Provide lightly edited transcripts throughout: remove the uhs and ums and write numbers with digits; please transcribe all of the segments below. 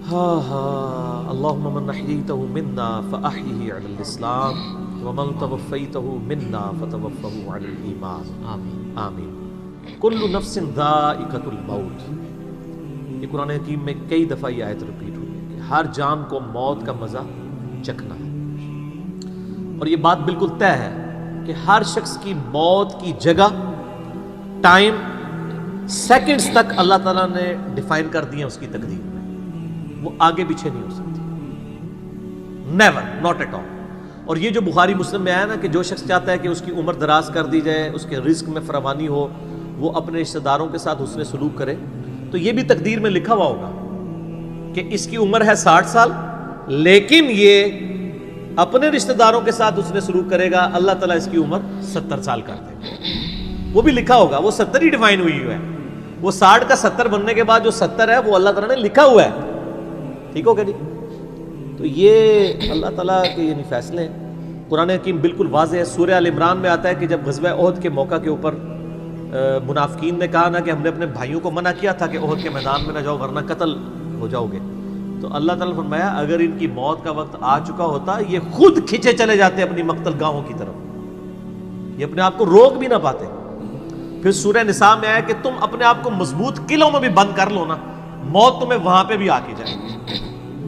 اللهم من احييته منا فاحيه على الاسلام ومن توفيته منا فتوفه على الايمان آمین آمین۔ کل نفس ذائقۃ الموت، یہ قرآن حکیم میں کئی دفعہ یہ آیت ریپیٹ ہوئی ہے کہ ہر جان کو موت کا مزہ چکھنا ہے، اور یہ بات بالکل طے ہے کہ ہر شخص کی موت کی جگہ، ٹائم، سیکنڈز تک اللہ تعالیٰ نے ڈیفائن کر دی ہے اس کی تقدیر میں، وہ آگے پیچھے نہیں ہو سکتی، نیور، ناٹ ایٹ آل۔ اور یہ جو بخاری مسلم میں آیا نا کہ جو شخص چاہتا ہے کہ اس کی عمر دراز کر دی جائے، اس کے رزق میں فراوانی ہو، وہ اپنے رشتہ داروں کے ساتھ حسن سلوک کرے، تو یہ بھی تقدیر میں لکھا ہوا ہوگا کہ اس کی عمر ہے 60 سال، لیکن یہ اپنے رشتہ داروں کے ساتھ حسن سلوک کرے گا، اللہ تعالیٰ اس کی عمر 70 سال کر دے گا، وہ بھی لکھا ہوگا، وہ 70 ہی ڈیفائن ہوئی ہے، وہ 60 کا 70 بننے کے بعد جو 70 ہے وہ اللہ تعالیٰ نے لکھا ہوا ہے، ٹھیک ہو گیا جی۔ تو یہ اللہ تعالیٰ کے یعنی فیصلے ہیں، قرآن حکیم بالکل واضح ہے۔ سورہ آل عمران میں آتا ہے کہ جب غزوہ احد کے موقع کے اوپر منافقین نے کہا نا کہ ہم نے اپنے بھائیوں کو منع کیا تھا کہ احد کے میدان میں نہ جاؤ ورنہ قتل ہو جاؤ گے، تو اللہ تعالیٰ نے فرمایا اگر ان کی موت کا وقت آ چکا ہوتا یہ خود کھینچے چلے جاتے اپنی مقتل گاہوں کی طرف، یہ اپنے آپ کو روک بھی نہ پاتے۔ پھر سورہ نساء میں آیا کہ تم اپنے آپ کو مضبوط قلعوں میں بھی بند کر لو نا، موت تمہیں وہاں پہ بھی آ کے جائے گی،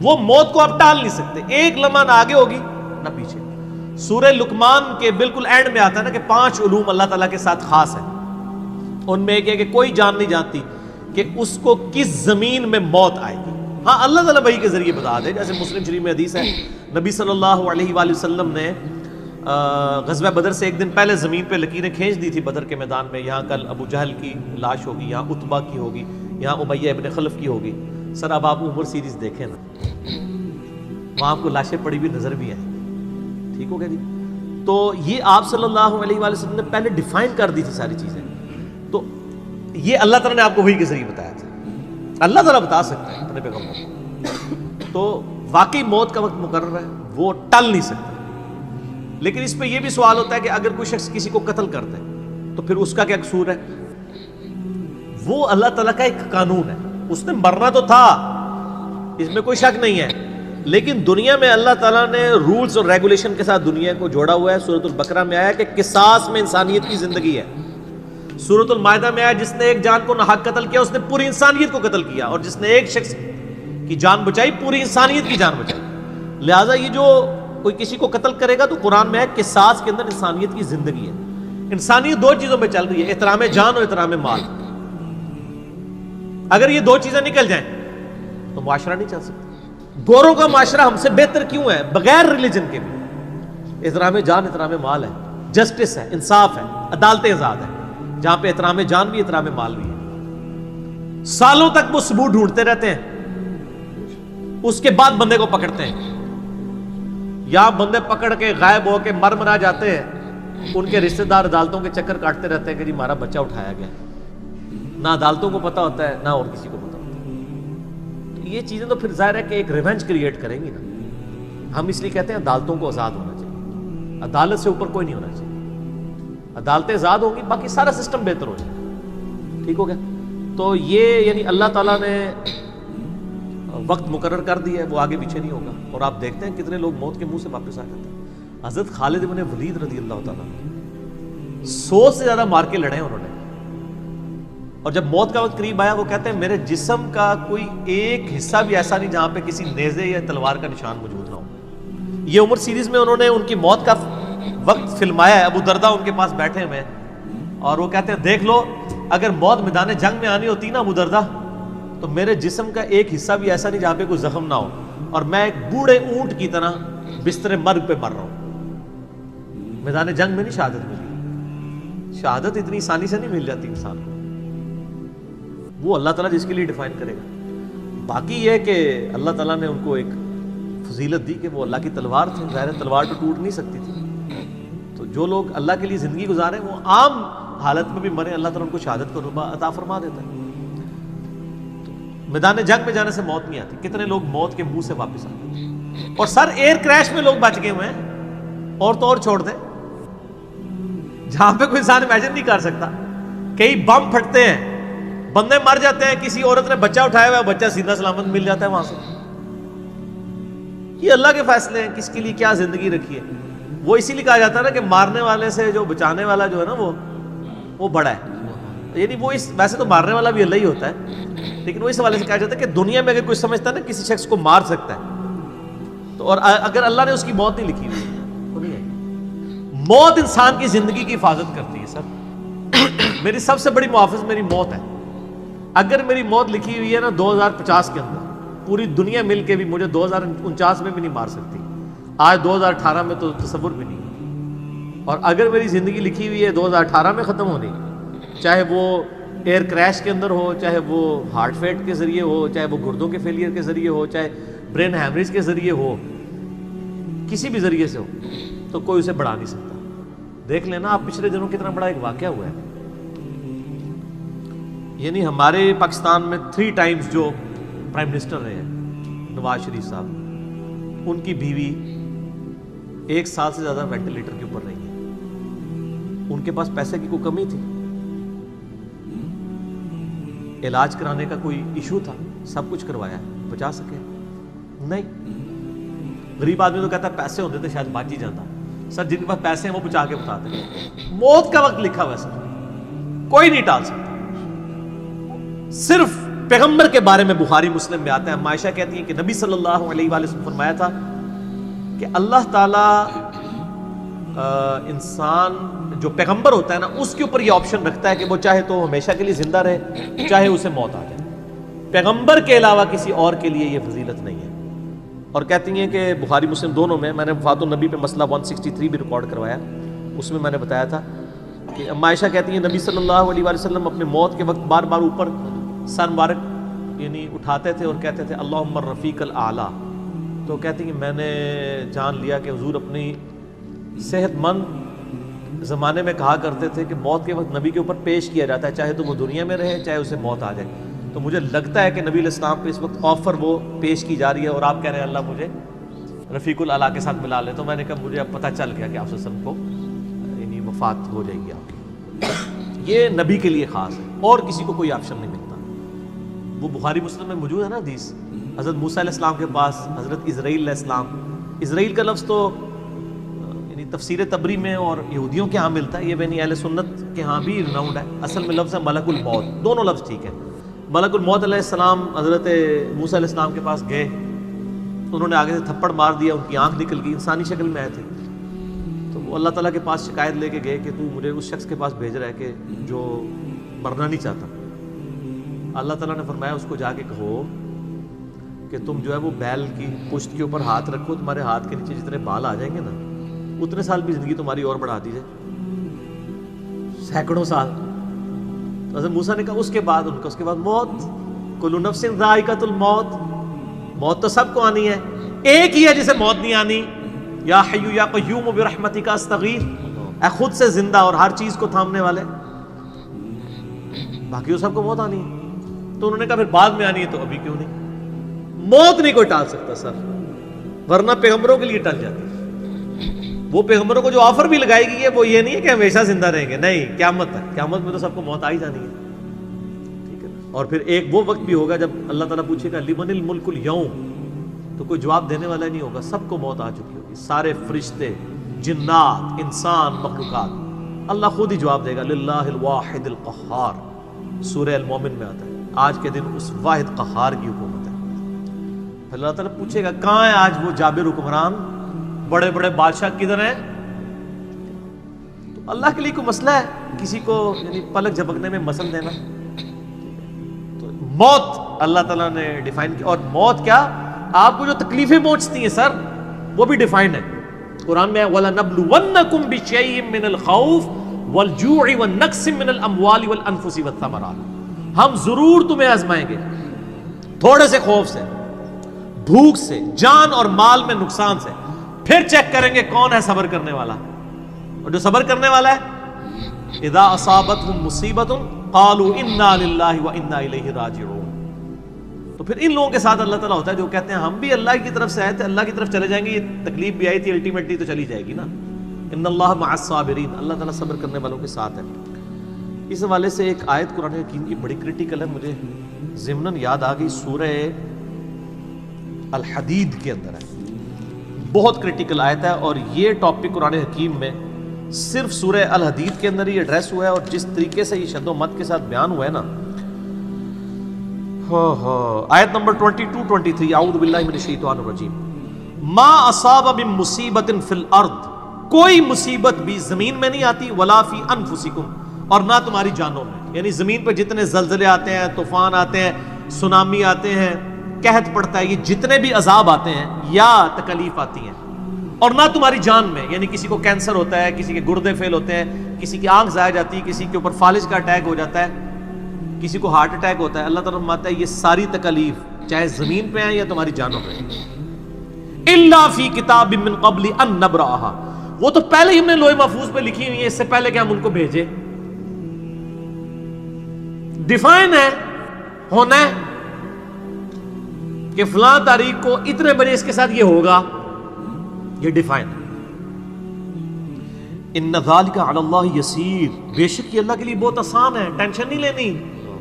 وہ موت کو آپ ٹال نہیں سکتے، ایک لمحہ نہ آگے ہوگی نہ پیچھے۔ سورہ لقمان کے بالکل اینڈ میں آتا ہے نا کہ 5 علوم اللہ تعالیٰ کے ساتھ خاص ہیں، ان میں ایک ہے کہ کوئی جان نہیں جانتی کہ اس کو کس زمین میں موت آئے گی، ہاں اللہ تعالیٰ وحی کے ذریعے بتا دے، جیسے مسلم شریف میں حدیث ہے نبی صلی اللہ علیہ وآلہ وسلم نے غزوہ بدر سے ایک دن پہلے زمین پہ لکیریں کھینچ دی تھی بدر کے میدان میں، یہاں کل ابو جہل کی لاش ہوگی، یہاں عتبہ کی ہوگی، یہاں امیہ ابن خلف کی ہوگی۔ سر اب آپ عمر سیریز دیکھیں نا، وہاں آپ کو لاشیں پڑی بھی نظر بھی آئیں، ٹھیک ہو گیا جی۔ تو یہ آپ صلی اللہ علیہ وآلہ وسلم نے پہلے ڈیفائن کر دی تھی ساری چیزیں، تو یہ اللہ تعالیٰ نے آپ کو وحی کے ذریعے بتایا تھا، اللہ تعالیٰ بتا سکتا ہے اپنے پیغمبر کو، تو واقعی موت کا وقت مقرر ہے، وہ ٹل نہیں سکتا۔ لیکن اس پہ یہ بھی سوال ہوتا ہے کہ اگر کوئی شخص کسی کو قتل کر دے تو پھر اس کا کیا قصور ہے؟ وہ اللہ تعالیٰ کا ایک قانون ہے، اس نے مرنا تو تھا، اس میں کوئی شک نہیں ہے، لیکن دنیا میں اللہ تعالیٰ نے رولز اور ریگولیشن کے ساتھ دنیا کو جوڑا ہوا ہے۔ سورۃ البقرہ میں آیا کہ قصاص میں انسانیت کی زندگی ہے، سورۃ المائدہ میں آیا جس نے ایک جان کو ناحق قتل کیا اس نے پوری انسانیت کو قتل کیا، اور جس نے ایک شخص کی جان بچائی پوری انسانیت کی جان بچائی۔ لہٰذا یہ جو کوئی کسی کو قتل کرے گا تو قرآن میں ہے قصاص کے اندر انسانیت کی زندگی ہے۔ انسانیت 2 چیزوں میں چل رہی ہے، احترام جان اور احترام مال۔ اگر یہ 2 چیزیں نکل جائیں تو معاشرہ نہیں چل سکتا۔ گوروں کا معاشرہ ہم سے بہتر کیوں ہے؟ بغیر ریلیجن کے بھی احترام جان احترام مال ہے، جسٹس ہے، انصاف ہے، عدالتیں آزاد ہے، جہاں پہ احترام جان بھی احترام مال بھی ہے۔ سالوں تک وہ ثبوت ڈھونڈتے رہتے ہیں، اس کے بعد بندے کو پکڑتے ہیں، یا بندے پکڑ کے غائب ہو کے مرا جاتے ہیں، ان کے رشتہ دار عدالتوں کے چکر کاٹتے رہتے ہیں کہ جی ہمارا بچہ اٹھایا گیا، نہ عدالتوں کو پتہ ہوتا ہے نہ اور کسی کو پتہ ہوتا ہے۔ تو یہ چیزیں تو پھر ظاہر ہے کہ ایک ریونج کریٹ کریں گی نا۔ ہم اس لیے کہتے ہیں عدالتوں کو آزاد ہونا چاہیے، عدالت سے اوپر کوئی نہیں ہونا چاہیے، عدالتیں آزاد ہوں گی باقی سارا سسٹم بہتر ہو جائے، ٹھیک ہو گیا۔ تو یہ یعنی اللہ تعالیٰ نے وقت مقرر کر دی ہے، وہ آگے پیچھے نہیں ہوگا، اور آپ دیکھتے ہیں کتنے لوگ موت کے منہ سے واپس آ جاتے ہیں۔ حضرت خالد بن ولید رضی اللہ تعالیٰ 100 سے زیادہ مار کے لڑے انہوں نے، اور جب موت کا وقت قریب آیا وہ کہتے ہیں میرے جسم کا کوئی ایک حصہ بھی ایسا نہیں جہاں پہ کسی نیزے یا تلوار کا نشان موجود نہ ہو۔ یہ عمر سیریز میں انہوں نے ان کی موت کا وقت فلمایا ہے، ابو دردہ ان کے پاس بیٹھے ہوئے ہیں، اور وہ کہتے ہیں دیکھ لو اگر موت میدان جنگ میں آنی ہوتی نا ابو دردہ تو میرے جسم کا ایک حصہ بھی ایسا نہیں جہاں پہ کوئی زخم نہ ہو، اور میں ایک بوڑھے اونٹ کی طرح بستر مرگ پہ مر رہا ہوں۔ میدان جنگ میں نہیں شہادت ملی، شہادت اتنی آسانی سے نہیں مل جاتی انسان کو، وہ اللہ تعالیٰ جس کے لیے ڈیفائن کرے گا۔ باقی یہ کہ اللہ تعالیٰ نے ان کو ایک فضیلت دی کہ وہ اللہ کی تلوار تھے، ظاہر تلوار تو ٹوٹ نہیں سکتی تھی، تو جو لوگ اللہ کے لیے زندگی گزارے وہ عام حالت میں بھی مرے، اللہ تعالیٰ ان کو شہادت کو عطا فرما دیتا ہے۔ میدان جنگ میں جانے سے موت نہیں آتی، کتنے لوگ موت کے منہ سے واپس آتے ہیں، اور سر ایئر کریش میں لوگ بچ گئے ہوئے ہیں، اور تو اور چھوڑ دیں جہاں پہ کوئی انسان امیجن نہیں کر سکتا، کئی بم پھٹتے ہیں، بندے مر جاتے ہیں، کسی عورت نے بچہ اٹھایا ہوا ہے، بچہ سیدھا سلامت مل جاتا ہے وہاں سے، یہ اللہ کے فیصلے ہیں کس کے لیے کیا زندگی رکھی ہے. وہ اسی لیے کہا جاتا ہے نا کہ مارنے والے سے جو بچانے والا جو ہے نا وہ بڑا ہے. یعنی وہ ویسے تو مارنے والا بھی اللہ ہی ہوتا ہے، لیکن وہ اس حوالے سے کہا جاتا ہے کہ دنیا میں اگر کوئی سمجھتا ہے نا کسی شخص کو مار سکتا ہے تو، اور اگر اللہ نے اس کی موت نہیں لکھی ہوئی تو نہیں ہے. موت انسان کی زندگی کی حفاظت کرتی ہے سر. میری سب سے بڑی محافظ میری موت ہے. اگر میری موت لکھی ہوئی ہے نا 2050 کے اندر، پوری دنیا مل کے بھی مجھے 2049 میں بھی نہیں مار سکتی. آج 2018 میں تو تصور بھی نہیں. اور اگر میری زندگی لکھی ہوئی ہے 2018 میں ختم ہونی، چاہے وہ ایئر کریش کے اندر ہو، چاہے وہ ہارٹ فیٹ کے ذریعے ہو، چاہے وہ گردوں کے فیلئر کے ذریعے ہو، چاہے برین ہیمریج کے ذریعے ہو، کسی بھی ذریعے سے ہو، تو کوئی اسے بڑھا نہیں سکتا. دیکھ لینا آپ پچھلے دنوں کتنا بڑا ایک واقعہ ہوا ہے. یعنی ہمارے پاکستان میں 3 ٹائمز جو پرائم منسٹر رہے ہیں نواز شریف صاحب، ان کی بیوی 1 سال سے زیادہ وینٹیلیٹر کے اوپر رہی ہے. ان کے پاس پیسے کی کوئی کمی تھی؟ علاج کرانے کا کوئی ایشو تھا؟ سب کچھ کروایا، بچا سکے؟ نہیں. غریب آدمی تو کہتا ہے پیسے ہوتے تھے شاید بچ ہی جاتا. سر جن کے پاس پیسے ہیں وہ بچا کے بتاتے ہیں. موت کا وقت لکھا ہوا ہے سر، کوئی نہیں ٹال سکتا. صرف پیغمبر کے بارے میں بخاری مسلم میں آتا ہے، عائشہ کہتی ہیں کہ نبی صلی اللہ علیہ وآلہ وسلم فرمایا تھا کہ اللہ تعالیٰ انسان جو پیغمبر ہوتا ہے نا اس کے اوپر یہ آپشن رکھتا ہے کہ وہ چاہے تو ہمیشہ کے لیے زندہ رہے، چاہے اسے موت آ جائے. پیغمبر کے علاوہ کسی اور کے لیے یہ فضیلت نہیں ہے. اور کہتی ہیں کہ بخاری مسلم دونوں میں نے وفات النبی پہ مسئلہ 163 بھی ریکارڈ کروایا، اس میں نے بتایا تھا کہ عائشہ کہتی ہیں نبی صلی اللہ علیہ وآلہ وسلم اپنے موت کے وقت بار بار اوپر سر مبارک یعنی اٹھاتے تھے اور کہتے تھے اللہم الرفیق الاعلیٰ. تو کہتی ہیں میں نے جان لیا کہ حضور اپنی صحت مند زمانے میں کہا کرتے تھے کہ موت کے وقت نبی کے اوپر پیش کیا جاتا ہے، چاہے تو وہ دنیا میں رہے چاہے اسے موت آ جائے. تو مجھے لگتا ہے کہ نبی علیہ السلام پہ اس وقت آفر وہ پیش کی جا رہی ہے اور آپ کہہ رہے ہیں اللہ مجھے رفیق الاعلیٰ کے ساتھ ملا لے. تو میں نے کہا مجھے اب پتہ چل گیا کہ آپ صلی اللہ علیہ وسلم کو یعنی وفات ہو جائے گی آپ کی. یہ نبی کے لیے خاص ہے اور کسی کو کوئی آپشن نہیں ملتا. وہ بخاری مسلم میں موجود ہے نا حدیث، حضرت موسیٰ علیہ السلام کے پاس حضرت اسرائیل علیہ السلام. اسرائیل کا لفظ تو یعنی تفسیر تبری میں اور یہودیوں کے ہاں ملتا ہے، یہ بین اہل سنت کے ہاں بھی رناؤنڈ ہے. اصل میں لفظ ہے ملک الموت. دونوں لفظ ٹھیک ہے. ملک الموت علیہ السلام حضرت موسیٰ علیہ السلام کے پاس گئے، انہوں نے آگے سے تھپڑ مار دیا، ان کی آنکھ نکل گئی، انسانی شکل میں آئے تھے. تو وہ اللہ تعالیٰ کے پاس شکایت لے کے گئے کہ تو مجھے اس شخص کے پاس بھیج رہا ہے کہ جو مرنا نہیں چاہتا. اللہ تعالیٰ نے فرمایا اس کو جا کے کہو کہ تم جو ہے وہ بیل کی پشت کے اوپر ہاتھ رکھو، تمہارے ہاتھ کے نیچے جتنے بال آ جائیں گے نا اتنے سال بھی زندگی تمہاری اور بڑھا دی جائے، سینکڑوں سال. حضرت موسیٰ نے کہا اس کے بعد موت، کل نفس ذائقۃ الموت، موت تو سب کو آنی ہے، ایک ہی ہے جسے موت نہیں آنی. یا حی یا قیوم برحمتک استغیث، اے خود سے زندہ اور ہر چیز کو تھامنے والے، باقی وہ سب کو موت آنی ہے. تو انہوں نے کہا پھر بعد میں آنی ہے تو ابھی کیوں نہیں؟ موت نہیں کوئی ٹال سکتا سر، ورنہ پیغمبروں کے لیے ٹل جاتی. وہ پیغمبروں کو جو آفر بھی لگائی گئی ہے وہ یہ نہیں ہے کہ ہمیشہ زندہ رہیں گے، نہیں، قیامت تک. قیامت میں تو سب کو موت آ ہی جانی ہے، ٹھیک ہے. اور پھر ایک وہ وقت بھی ہوگا جب اللہ تعالیٰ پوچھے گا لمن الملک اليوم، تو کوئی جواب دینے والا نہیں ہوگا، سب کو موت آ چکی ہوگی. سارے فرشتے، جنات، انسان، مخلوقات، اللہ خود ہی جواب دے گا للہ الواحد القہار. سورہ المومن میں آتا ہے آج کے دن اس واحد قہار کی حکومت ہے. پھر اللہ تعالیٰ پوچھے گا کہاں ہے آج وہ جابر حکمران، بڑے بڑے بادشاہ کدھر ہیں؟ تو اللہ کے لیے کوئی مسئلہ ہے کسی کو یعنی پلک جھپکنے میں مثل دینا؟ تو موت اللہ تعالیٰ نے ڈیفائن کی. اور موت کیا، آپ کو جو تکلیفیں پہنچتی ہیں سر وہ بھی ڈیفائنڈ ہے. قرآن میں وَلَنَبْلُوَنَّكُمْ بِشَيْءٍ مِّنَ الْخَوْفِ وَالْجُوعِ وَالنَّقْصِ مِّنَ الْأَمْوَالِ وَالْأَنفُسِ وَالثَّمَرَاتِ. ہم ضرور تمہیں آزمائیں گے تھوڑے سے خوف سے، بھوک سے، جان اور مال میں نقصان سے، پھر چیک کریں گے کون ہے صبر کرنے والا. اور جو صبر کرنے والا ہے اذا اصابتهم مصیبت قالوا انا للہ وانا الیہ راجعون. تو پھر ان لوگوں کے ساتھ اللہ تعالیٰ ہوتا ہے جو کہتے ہیں ہم بھی اللہ کی طرف سے آئے تھے، اللہ کی طرف چلے جائیں گے، یہ تکلیف بھی آئی تھی الٹیمیٹلی تو چلی جائے گی نا. ان اللہ مع الصابرین، اللہ تعالیٰ صبر کرنے والوں کے ساتھ ہے. اس حوالے سے ایک آیت قرآن حکیم کی بڑی کریٹیکل ہے، مجھے ضمناً یاد آ گئی، سورہ الحدید کے اندر ہے. بہت کرٹیکل آیت ہے، اور یہ ٹاپک قرآن حکیم میں صرف سورہ الحدید کے اندر ہی ایڈریس ہوا ہے، اور جس طریقے سے یہ شد و مت کے ساتھ بیان ہوا ہے نا، آیت نمبر 22-23، اعوذ باللہ من الشیطان الرجیم، ما اصاب من مصیبت فی الارض، کوئی مصیبت بھی زمین میں نہیں آتی، ولا فی انفسکم، اور نہ تمہاری جانوں میں، یعنی زمین پہ جتنے زلزلے آتے ہیں، طوفان آتے ہیں، سونامی آتے ہیں، قحط پڑتا ہے، یہ جتنے بھی عذاب آتے ہیں یا تکلیف آتی ہیں، اور نہ تمہاری جان میں، یعنی کسی کو کینسر ہوتا ہے، کسی کے گردے فیل ہوتے ہیں، کسی کی آنکھ ضائع جاتی ہے، کسی کے اوپر فالج کا اٹیک ہو جاتا ہے، کسی کو ہارٹ اٹیک ہوتا ہے، اللہ تعالیٰ فرماتا ہے یہ ساری تکلیف چاہے زمین پہ ہیں یا تمہاری جانوں پہ ہیں، الا فی کتاب من قبل ان نبرأها، وہ تو پہلے ہی ہم نے لوح محفوظ پہ لکھی ہوئی ہے، اس سے پہلے کہ ہم ان کو بھیجے، ڈیفائن ہے، ہونا ہے کہ فلاں تاریخ کو اتنے بجے اس کے ساتھ یہ ہوگا، یہ ڈیفائن ہے۔ ان ذالک علی اللہ یسیر، بے شک یہ اللہ کے لیے بہت آسان ہے، ٹینشن نہیں لینی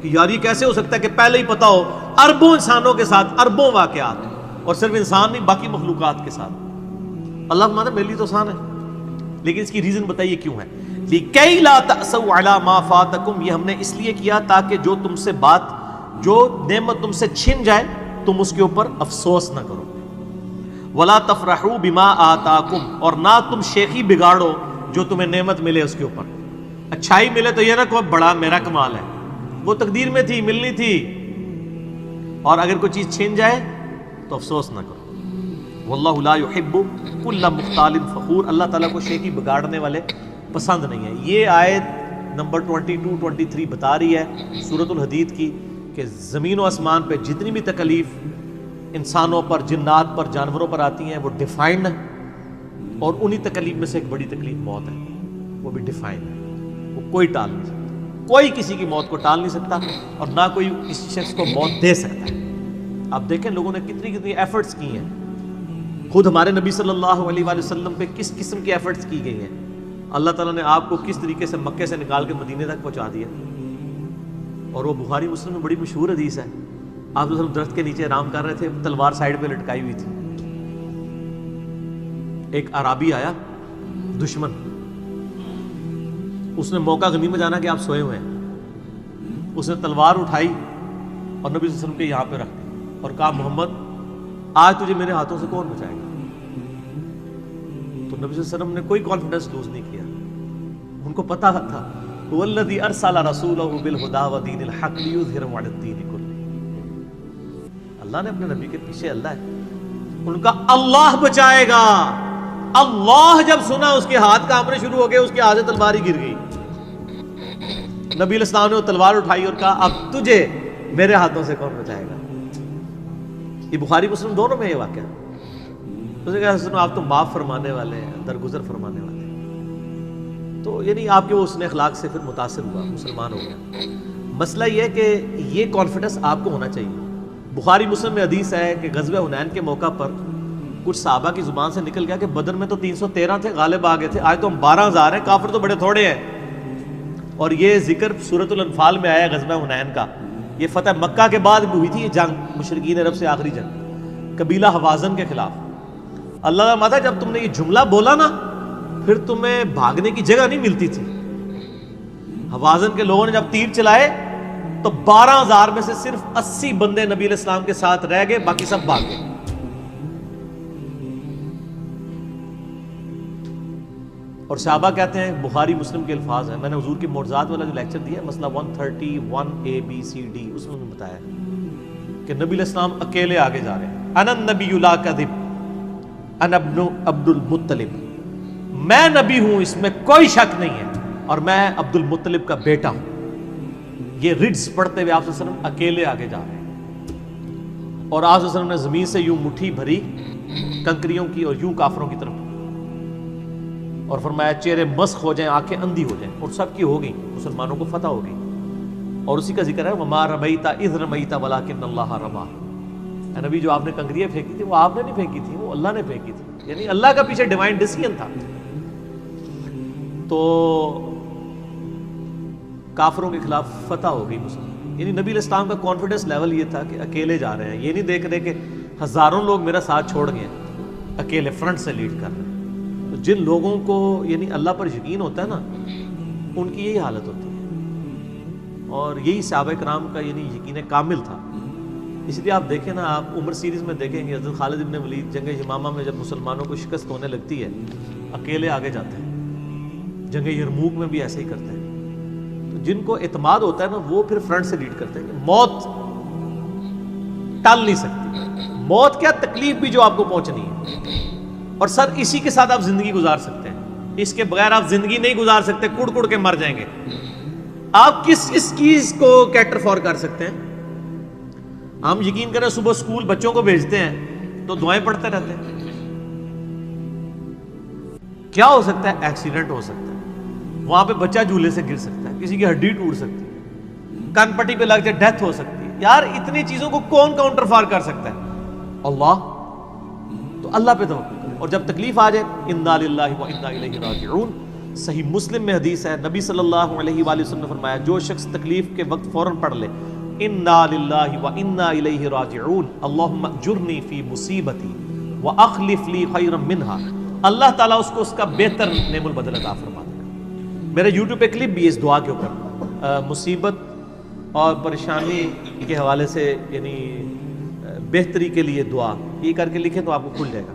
کہ یار یہ کیسے ہو سکتا ہے کہ پہلے ہی پتا ہو، اربوں انسانوں کے ساتھ اربوں واقعات، اور صرف انسان نہیں باقی مخلوقات کے ساتھ، اللہ فرماتا ہے میرے لیے تو آسان ہے، لیکن اس کی ریزن بتائیے کیوں ہے، لِكَيْ لَا تَأْسَوْا عَلَى مَا فَاتَكُمْ، یہ ہم نے اس لیے کیا تاکہ جو تم سے بات، جو نعمت تم سے چھن جائے تم اس کے اوپر افسوس نہ کرو، وَلَا تَفْرَحُوا بِمَا آتَاكُمْ، اور نہ تم شیخی بگاڑو جو تمہیں نعمت ملے اس کے اوپر، اچھائی ملے تو یہ نہ کہو بڑا میرا کمال ہے، وہ تقدیر میں تھی، ملنی تھی، اور اگر کوئی چیز چھن جائے تو افسوس نہ کرو، وَاللَّهُ لَا يُحِبُّ كُلَّ مُخْتَالٍ فَخُورٍ، اللہ تعالیٰ کو شیخی بگاڑنے والے پسند نہیں ہے۔ یہ آیت نمبر 22-23 بتا رہی ہے سورۃ الحدید کی کہ زمین و آسمان پہ جتنی بھی تکلیف انسانوں پر، جنات پر، جانوروں پر آتی ہیں وہ ڈیفائنڈ ہے، اور انہی تکلیف میں سے ایک بڑی تکلیف موت ہے، وہ بھی ڈیفائنڈ ہے، وہ کوئی ٹال نہیں سکتا، کوئی کسی کی موت کو ٹال نہیں سکتا، اور نہ کوئی کسی شخص کو موت دے سکتا ہے۔ آپ دیکھیں لوگوں نے کتنی ایفرٹس کی ہیں، خود ہمارے نبی صلی اللہ علیہ وآلہ وسلم پہ کس قسم کی ایفرٹس کی گئی ہیں، اللہ تعالیٰ نے آپ کو کس طریقے سے مکے سے نکال کے مدینے تک پہنچا دیا، اور وہ بخاری مسلم میں بڑی مشہور حدیث ہے، آپ صرف درخت کے نیچے آرام کر رہے تھے، تلوار سائیڈ پہ لٹکائی ہوئی تھی، ایک عرابی آیا دشمن، اس نے موقع غنیمت جانا کہ آپ سوئے ہوئے ہیں، اس نے تلوار اٹھائی اور نبی صلی اللہ علیہ وسلم کے یہاں پہ رکھ دی اور کہا محمد آج تجھے میرے ہاتھوں سے کون بچائے گا؟ تو نبی صلی اللہ علیہ وسلم نے کوئی کانفیڈنس لوز نہیں کیا، ان کو پتا تھا هو الذی ارسل رسولہ بالہدی ودین الحق لیظہرہ علی الدین کلہ، اللہ نے اپنے نبی کے پیچھے اللہ ہے، ان کا اللہ بچائے گا، اللہ جب سنا اس کے ہاتھ کانپنے شروع ہو گئے، اس کے ہاتھ سے تلوار ہی گر گئی، نبی علیہ السلام نے وہ تلوار اٹھائی اور کہا اب تجھے میرے ہاتھوں سے کون بچائے گا؟ یہ بخاری مسلم دونوں میں یہ واقعہ ہے۔ اس نے کہا آپ تو معاف فرمانے والے ہیں، درگزر فرمانے والے ہیں، تو یعنی آپ کے وہ حسن اخلاق سے پھر متاثر ہوا، مسلمان ہو گیا۔ مسئلہ یہ ہے کہ یہ کانفیڈنس آپ کو ہونا چاہیے۔ بخاری مسلم میں حدیث ہے کہ غزوہ حنین کے موقع پر کچھ صحابہ کی زبان سے نکل گیا کہ بدر میں تو 313 تھے، غالب آ گئے تھے، آج تو ہم 12,000 ہیں، کافر تو بڑے تھوڑے ہیں، اور یہ ذکر سورۃ الانفال میں آیا غزوہ حنین کا، یہ فتح مکہ کے بعد بھی ہوئی تھی یہ جنگ، مشرکین عرب سے آخری جنگ قبیلہ حوازن کے خلاف۔ اللہ کا ماتا جب تم نے یہ جملہ بولا نا پھر تمہیں بھاگنے کی جگہ نہیں ملتی تھی، حوازن کے لوگوں نے جب تیر چلائے تو 12,000 میں سے صرف 80 بندے نبی علیہ السلام کے ساتھ رہ گئے، باقی سب بھاگ گئے۔ اور صحابہ کہتے ہیں، بخاری مسلم کے الفاظ ہیں، میں نے حضور کی معجزات والا جو لیکچر دیا مسئلہ 131A-B-C-D اس میں بتایا کہ نبی علیہ السلام اکیلے آگے جا رہے ہیں، انا النبی لا کذب انا ابن عبد المطلب، میں نبی ہوں اس میں کوئی شک نہیں ہے، اور میں عبد المطلب کا بیٹا ہوں۔ یہ رڈز پڑھتے ہوئے آپ صلی اللہ علیہ وسلم اکیلے آگے جا رہے ہیں، اور آپ صلی اللہ علیہ وسلم نے زمین سے یوں مٹھی بھری کنکریوں کی اور یوں کافروں کی طرف، اور فرمایا چہرے مسخ ہو جائیں، آنکھیں اندھی ہو جائیں، اور سب کی ہو گئی، مسلمانوں کو فتح ہو گئی۔ اور اسی کا ذکر ہے وما رمیت اذ رمیت ولکن اللہ رمی، اے نبی جو آپ نے کنکریاں پھینکی تھی وہ آپ نے نہیں پھینکی تھی، وہ اللہ نے پھینکی تھی، یعنی اللہ کا پیچھے ڈیوائن ڈیسیژن تھا۔ تو کافروں کے خلاف فتح ہو گئی مسلم، یعنی نبی علیہ السلام کا کانفیڈنس لیول یہ تھا کہ اکیلے جا رہے ہیں، یہ نہیں دیکھ رہے کہ ہزاروں لوگ میرا ساتھ چھوڑ گئے ہیں، اکیلے فرنٹ سے لیڈ کر رہے ہیں. تو جن لوگوں کو یعنی اللہ پر یقین ہوتا ہے نا، ان کی یہی حالت ہوتی ہے، اور یہی صحابہ کرام کا یعنی یقین کامل تھا. اس لیے آپ دیکھیں نا، آپ عمر سیریز میں دیکھیں گے حضرت خالد بن ولید جنگ یمامہ میں جب مسلمانوں کو شکست ہونے لگتی ہے اکیلے آگے جاتے ہیں. جنگ یرموک میں بھی ایسے ہی کرتے ہیں. تو جن کو اعتماد ہوتا ہے نا وہ پھر فرنٹ سے لیڈ کرتے ہیں. موت ٹال نہیں سکتی، موت کیا تکلیف بھی جو آپ کو پہنچنی ہے، اور سر اسی کے ساتھ آپ زندگی گزار سکتے ہیں. اس کے بغیر آپ زندگی نہیں گزار سکتے، کڑ کڑ کے مر جائیں گے. آپ کس چیز کو کیٹر فور کر سکتے ہیں؟ ہم یقین کریں صبح اسکول بچوں کو بھیجتے ہیں تو دعائیں پڑھتے رہتے ہیں. کیا ہو سکتا ہے؟ ایکسیڈنٹ ہو سکتا ہے، وہاں پہ بچہ جھولے سے گر سکتا ہے، کسی کی ہڈی ٹوٹ سکتی ہے، کان پٹی پہ لگ جائے ڈیتھ ہو سکتی ہے. یار اتنی چیزوں کو کون کاؤنٹر فار کر سکتا ہے؟ اللہ. تو اللہ پہ توکل کریں، اور جب تکلیف آ جائے انا للہ و انا الیہ راجعون. صحیح مسلم میں حدیث ہے، نبی صلی اللہ علیہ وآلہ وسلم نے فرمایا جو شخص تکلیف کے وقت فوراً پڑھ لے انا للہ و انا الیہ راجعون اللہم اجرنی فی مصیبتی واخلف لی خیرا منہا، اللہ تعالیٰ اس کو اس کا بہتر نعم البدل عطا فرما دے گا. میرے یوٹیوب پہ کلپ بھی ہے اس دعا کے اوپر، مصیبت اور پریشانی کے حوالے سے یعنی بہتری کے لیے دعا، یہ کر کے لکھیں تو آپ کو کھل جائے گا.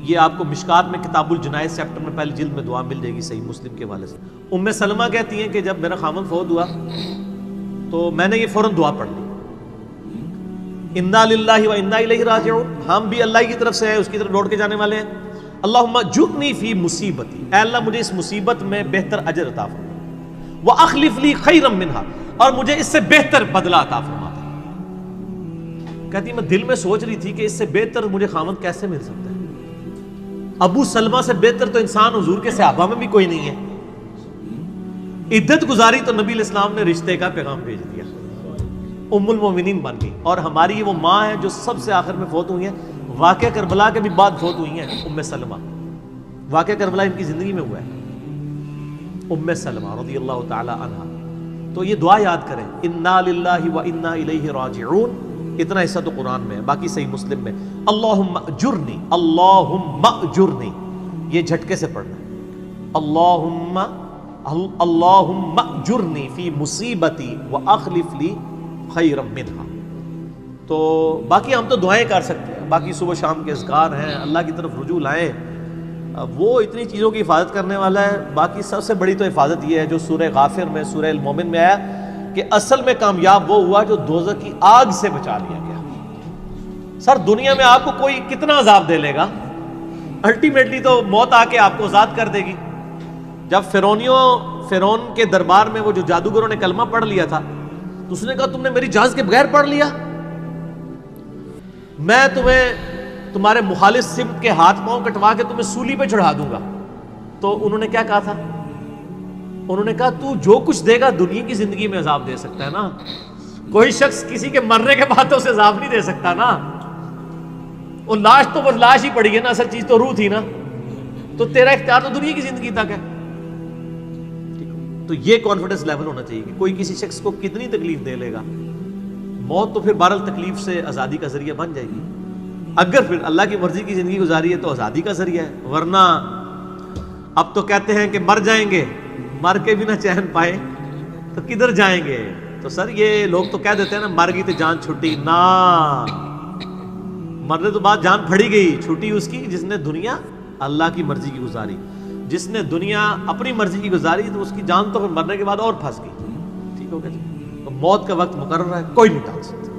یہ آپ کو مشکات میں کتاب الجنائز چیپٹر میں پہلی جلد میں دعا مل جائے گی صحیح مسلم کے حوالے سے. ام سلمہ کہتی ہیں کہ جب میرا خامن فوت ہوا تو میں نے یہ فوراً دعا پڑھ لی، انا للہ و انا الیہ راجعون، ہم بھی اللہ کی طرف سے ہیں، اس کی طرف لوٹ کے جانے والے ہیں. اللہم اجرنی فی مصیبتی، اے اللہ مجھے اس مصیبت میں بہتر اجر عطا فرما، واخلف لی خیرا منہا، اور مجھے اس سے بہتر بدلہ عطا فرما دے. کہتی میں دل میں سوچ رہی تھی کہ اس سے بہتر مجھے خامن کیسے مل سکتا ہے؟ ابو سلمہ سے بہتر تو انسان حضور کے صحابہ میں بھی کوئی نہیں ہے. عدت گزاری تو نبی علیہ السلام نے رشتے کا پیغام بھیج دیا، ام المومنین بن گئی. اور ہماری یہ وہ ماں ہے جو سب سے آخر میں فوت ہوئی ہیں، واقعہ کربلا کے بھی بعد فوت ہوئی ہیں. ام سلمہ، واقعہ کربلا ان کی زندگی میں ہوا ہے، ام سلمہ رضی اللہ تعالی عنہا. تو یہ دعا یاد کریں، انا للہ و انا الیہ راجعون. اتنا حصہ تو قرآن میں ہے، باقی صحیح مسلم میں اللہم اجرنی، اللہم اجرنی، یہ جھٹکے سے پڑھنا ہے. اللہم اجرنی فی مصیبتی واخلف لی خیرا منہا. تو باقی ہم تو دعائیں کر سکتے ہیں، باقی صبح شام کے اذکار ہیں، اللہ کی طرف رجوع لائیں، وہ اتنی چیزوں کی حفاظت کرنے والا ہے. باقی سب سے بڑی تو حفاظت یہ ہے جو سورہ غافر میں، سورہ المومن میں آیا کہ اصل میں کامیاب وہ ہوا جو دوزخ کی آگ سے بچا لیا گیا. سر دنیا میں آپ کو کوئی کتنا عذاب دے لے گا، الٹیمیٹلی تو موت آ کے آپ کو آزاد کر دے گی. جب فرعون کے دربار میں وہ جو جادوگروں نے کلمہ پڑھ لیا تھا تو اس نے کہا تم نے میری اجازت کے بغیر پڑھ لیا، میں تمہیں تمہارے مخالف سمت کے ہاتھ پاؤں کٹوا کے تمہیں سولی پہ چڑھا دوں گا. تو انہوں نے کیا کہا تھا؟ انہوں نے کہا تو جو کچھ دے گا دنیا کی زندگی میں عذاب دے سکتا ہے نا، کوئی شخص کسی کے مرنے کے بعد تو اسے عذاب نہیں دے سکتا نا. وہ لاش تو بس لاش ہی پڑی ہے نا، اصل چیز تو روح تھی نا. تو تیرا اختیار تو دنیا کی زندگی تک ہے. تو یہ کانفیڈنس لیول ہونا چاہیے کہ کوئی کسی شخص کو کتنی تکلیف دے لے گا، موت تو پھر بہرحال تکلیف سے آزادی کا ذریعہ بن جائے گی. اگر پھر اللہ کی مرضی کی زندگی گزاری ہے تو آزادی کا ذریعہ ہے، ورنہ اب تو کہتے ہیں کہ مر جائیں گے، مر کے بھی نہ چین پائے تو کدھر جائیں گے. تو سر یہ لوگ تو کہہ دیتے ہیں نا مر گئی تو جان چھٹی، نہ، مرنے تو بعد جان پھڑی گئی. چھٹی اس کی جس نے دنیا اللہ کی مرضی کی گزاری، جس نے دنیا اپنی مرضی کی گزاری تو اس کی جان تو پھر مرنے کے بعد اور پھنس گئی. ٹھیک ہو گیا جی. تو موت کا وقت مقرر ہے، کوئی نہیں ٹال سکتا.